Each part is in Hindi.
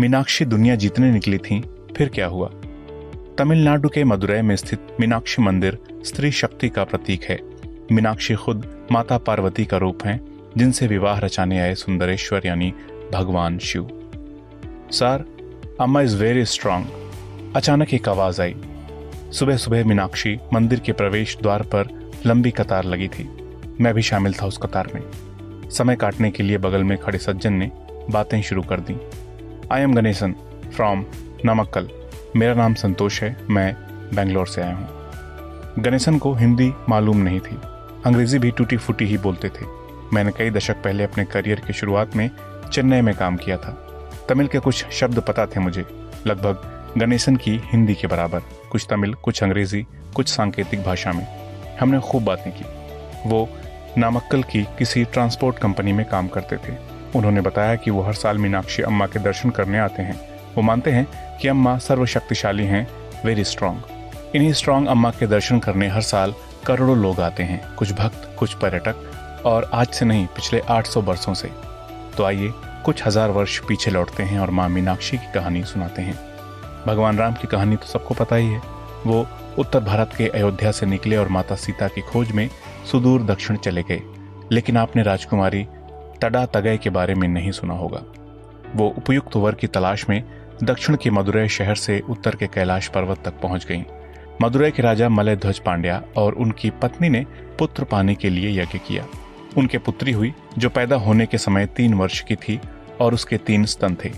मीनाक्षी दुनिया जीतने निकली थीं, फिर क्या हुआ? तमिलनाडु के मदुरै में स्थित मीनाक्षी मंदिर स्त्री शक्ति का प्रतीक है। मीनाक्षी खुद माता पार्वती का रूप हैं, जिनसे विवाह रचाने आए सुंदरेश्वर यानी भगवान शिव। सर, अम्मा इज वेरी स्ट्रांग। अचानक एक आवाज आई। सुबह सुबह मीनाक्षी मंदिर के प्रवेश द्वार पर लंबी कतार लगी थी। मैं भी शामिल था उस कतार में। समय काटने के लिए बगल में खड़े सज्जन ने बातें शुरू कर दी। I am Ganesan from Namakkal. मेरा नाम संतोष है, मैं बेंगलोर से आया हूँ। गणेशन को हिंदी मालूम नहीं थी, अंग्रेजी भी टूटी फूटी ही बोलते थे। मैंने कई दशक पहले अपने करियर की शुरुआत में चेन्नई में काम किया था। तमिल के कुछ शब्द पता थे मुझे, लगभग गणेशन की हिंदी के बराबर। कुछ तमिल, कुछ अंग्रेजी, कुछ सांकेतिक भाषा में। हमने खूब बातें की। वो नामक्कल की किसी ट्रांसपोर्ट कंपनी में काम करते थे। उन्होंने बताया कि वो हर साल मीनाक्षी अम्मा के दर्शन करने आते हैं। वो मानते हैं कि अम्मा सर्वशक्तिशाली हैं, वेरी स्ट्रांग। इन्हीं स्ट्रांग अम्मा के दर्शन करने हर साल करोड़ों लोग आते हैं, कुछ भक्त, कुछ पर्यटक, और आज से नहीं, पिछले 800 वर्षों से। तो आइए कुछ हजार वर्ष पीछे लौटते हैं और माँ मीनाक्षी की कहानी सुनाते हैं। भगवान राम की कहानी तो सबको पता ही है। वो उत्तर भारत के अयोध्या से निकले और माता सीता की खोज में सुदूर दक्षिण चले गए। लेकिन आपने राजकुमारी तड़ा तगई के बारे में नहीं सुना होगा। वो उपयुक्त वर की तलाश में दक्षिण के मदुरै शहर से उत्तर के कैलाश पर्वत तक पहुंच गईं। मदुरै के राजा मलय ध्वज पांड्या और उनकी पत्नी ने पुत्र पाने के लिए यज्ञ किया। उनके पुत्री हुई, जो पैदा होने के समय 3 वर्ष की थी और उसके 3 स्तन थे।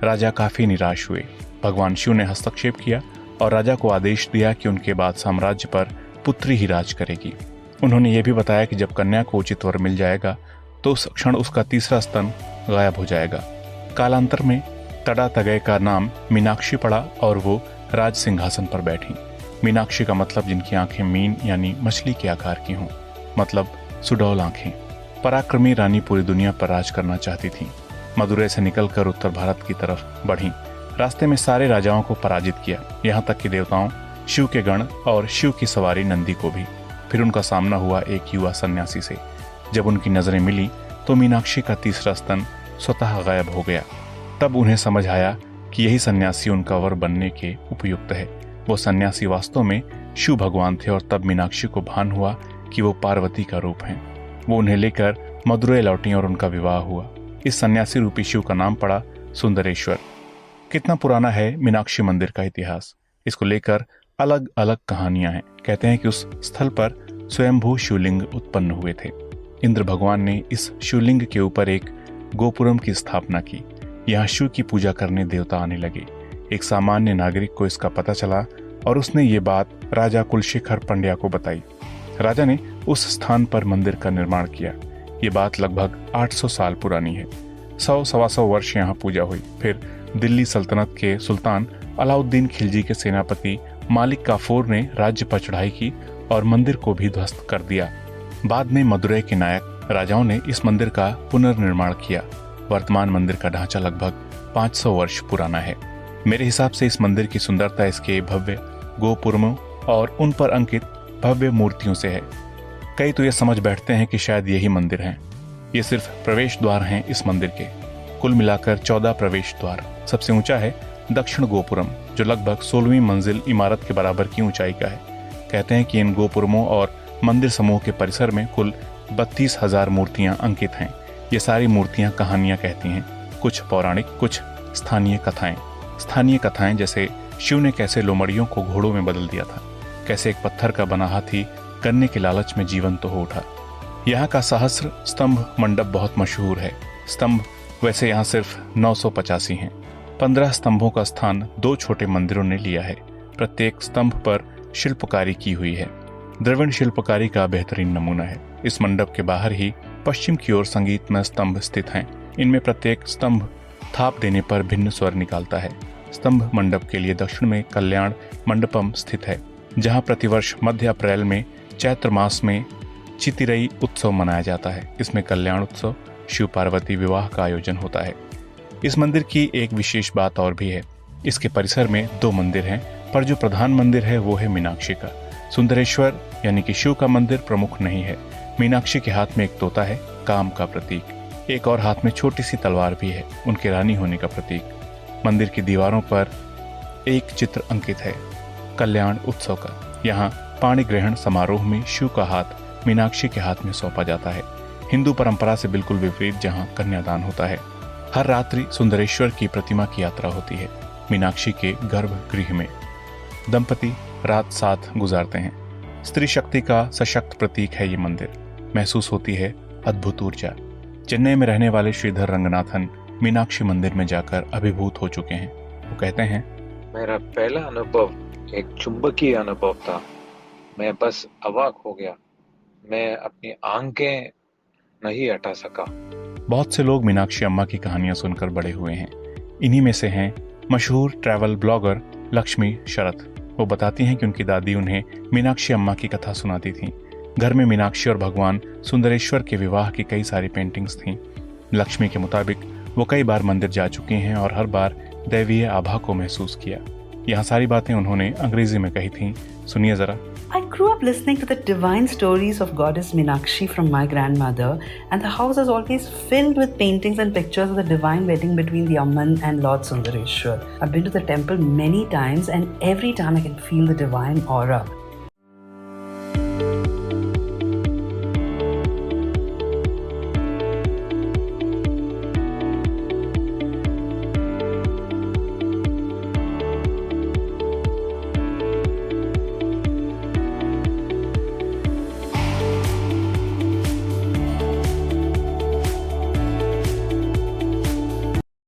राजा काफी निराश हुए। भगवान शिव ने हस्तक्षेप किया और राजा को आदेश दिया कि उनके बाद साम्राज्य पर पुत्री ही राज करेगी। उन्होंने ये भी बताया कि जब कन्या को उचित वर मिल जाएगा तो उस क्षण उसका तीसरा स्तन गायब हो जाएगा। कालांतर में तड़ा तगई का नाम मीनाक्षी पड़ा और वो राज सिंहासन पर बैठी। मीनाक्षी का मतलब जिनकी आंखें मीन यानी मछली के आकार की हों, मतलब सुडौल आंखें। पराक्रमी रानी पूरी दुनिया पर राज करना चाहती थी। मदुरै से निकलकर उत्तर भारत की तरफ बढ़ी। रास्ते में सारे राजाओं को पराजित किया, यहाँ तक कि देवताओं, शिव के गण और शिव की सवारी नंदी को भी। फिर उनका सामना हुआ एक युवा सन्यासी से। जब उनकी नजरें मिली तो मीनाक्षी का तीसरा स्तन स्वतः गायब हो गया। तब उन्हें समझ आया कि यही सन्यासी उनका वर बनने के उपयुक्त है। वो सन्यासी वास्तव में शिव भगवान थे और तब मीनाक्षी को भान हुआ कि वो पार्वती का रूप हैं। वो उन्हें लेकर मदुरै लौटी और उनका विवाह हुआ। इस सन्यासी रूपी शिव का नाम पड़ा सुंदरेश्वर। कितना पुराना है मीनाक्षी मंदिर का इतिहास। इसको लेकर अलग अलग कहानियां हैं। कहते हैं कि उस स्थल पर स्वयंभू शिवलिंग उत्पन्न हुए थे। इंद्र भगवान ने इस शिवलिंग के ऊपर एक गोपुरम की स्थापना की। यहाँ शिव की पूजा करने देवता आने लगे। एक सामान्य नागरिक को इसका पता चला और उसने ये बात राजा कुलशेखर पंड्या को बताई। राजा ने उस स्थान पर मंदिर का निर्माण किया। ये बात लगभग 800 साल पुरानी है। 100-125 वर्ष यहाँ पूजा हुई। फिर दिल्ली सल्तनत के सुल्तान अलाउद्दीन खिलजी के सेनापति मालिक काफूर ने राज्य पर चढ़ाई की और मंदिर को भी ध्वस्त कर दिया। बाद में मदुरै के नायक राजाओं ने इस मंदिर का पुनर्निर्माण किया। वर्तमान मंदिर का ढांचा लगभग 500 वर्ष पुराना है। मेरे हिसाब से इस मंदिर की सुंदरता इसके भव्य गोपुरमों और उन पर अंकित भव्य मूर्तियों से है। कई तो ये समझ बैठते हैं कि शायद यही मंदिर हैं। ये सिर्फ प्रवेश द्वार हैं इस मंदिर के। कुल मिलाकर 14 प्रवेश द्वार। सबसे ऊंचा है दक्षिण गोपुरम, जो लगभग 16वीं मंजिल इमारत के बराबर की ऊंचाई का है। कहते हैं कि इन गोपुरमों और मंदिर समूह के परिसर में कुल 32,000 मूर्तियां अंकित हैं। ये सारी मूर्तियां कहानियां कहती हैं, कुछ पौराणिक, कुछ स्थानीय कथाएं। स्थानीय कथाएं जैसे शिव ने कैसे लोमड़ियों को घोड़ों में बदल दिया था, कैसे एक पत्थर का बना हाथी करने के लालच में जीवंत हो उठा। यहाँ का सहस्र स्तंभ मंडप बहुत मशहूर है। स्तंभ वैसे यहाँ सिर्फ 985 हैं। 15 स्तंभों का स्थान 2 छोटे मंदिरों ने लिया है। प्रत्येक स्तंभ पर शिल्पकारी की हुई है। द्रविड़ शिल्पकारी का बेहतरीन नमूना है। इस मंडप के बाहर ही पश्चिम की ओर संगीतमय स्तंभ स्थित हैं। इनमें प्रत्येक स्तंभ थाप देने पर भिन्न स्वर निकालता है। स्तंभ मंडप के लिए दक्षिण में कल्याण मंडपम स्थित है, जहाँ प्रतिवर्ष मध्य अप्रैल में चैत्र मास में चितिरई उत्सव मनाया जाता है। इसमें कल्याण उत्सव, शिव पार्वती विवाह का आयोजन होता है। इस मंदिर की एक विशेष बात और भी है। इसके परिसर में 2 मंदिर हैं, पर जो प्रधान मंदिर है वो है मीनाक्षी का। सुंदरेश्वर यानी कि शिव का मंदिर प्रमुख नहीं है। मीनाक्षी के हाथ में एक तोता है, काम का प्रतीक। एक और हाथ में छोटी सी तलवार भी है, उनके रानी होने का प्रतीक। मंदिर की दीवारों पर एक चित्र अंकित है, कल्याण उत्सव का। यहाँ पाणी ग्रहण समारोह में शिव का हाथ मीनाक्षी के हाथ में सौंपा जाता है। हिंदू परंपरा से बिल्कुल विपरीत, जहाँ कन्यादान होता है। हर रात्रि सुंदरेश्वर की प्रतिमा की यात्रा होती है मीनाक्षी के गर्भगृह में। दंपति रात साथ गुजारते हैं। स्त्री शक्ति का सशक्त प्रतीक है ये मंदिर। महसूस होती है अद्भुत ऊर्जा। चेन्नई में रहने वाले श्रीधर रंगनाथन मीनाक्षी मंदिर में जाकर अभिभूत हो चुके हैं। वो कहते हैं, मेरा पहला अनुभव एक चुंबकीय अनुभव था। मैं बस अवाक हो गया। मैं अपनी आंखें नहीं हटा सका। बहुत से लोग मीनाक्षी अम्मा की कहानियां सुनकर बड़े हुए हैं। इन्हीं में से हैं मशहूर ट्रैवल ब्लॉगर लक्ष्मी शरत। वो बताती हैं कि उनकी दादी उन्हें मीनाक्षी अम्मा की कथा सुनाती थी। घर में मीनाक्षी और भगवान सुंदरेश्वर के विवाह की कई सारी पेंटिंग्स थीं। लक्ष्मी के मुताबिक वो कई बार मंदिर जा चुकी हैं और हर बार दैवीय आभा को महसूस किया। यहाँ सारी बातें उन्होंने अंग्रेजी में कही थीं। सुनिए जरा। I grew up listening to the divine stories of goddess Meenakshi from my grandmother, and the house is always filled with paintings and pictures of the divine wedding between the Amman and Lord Sundareshwar. I've been to the temple many times, and every time I can feel the divine aura.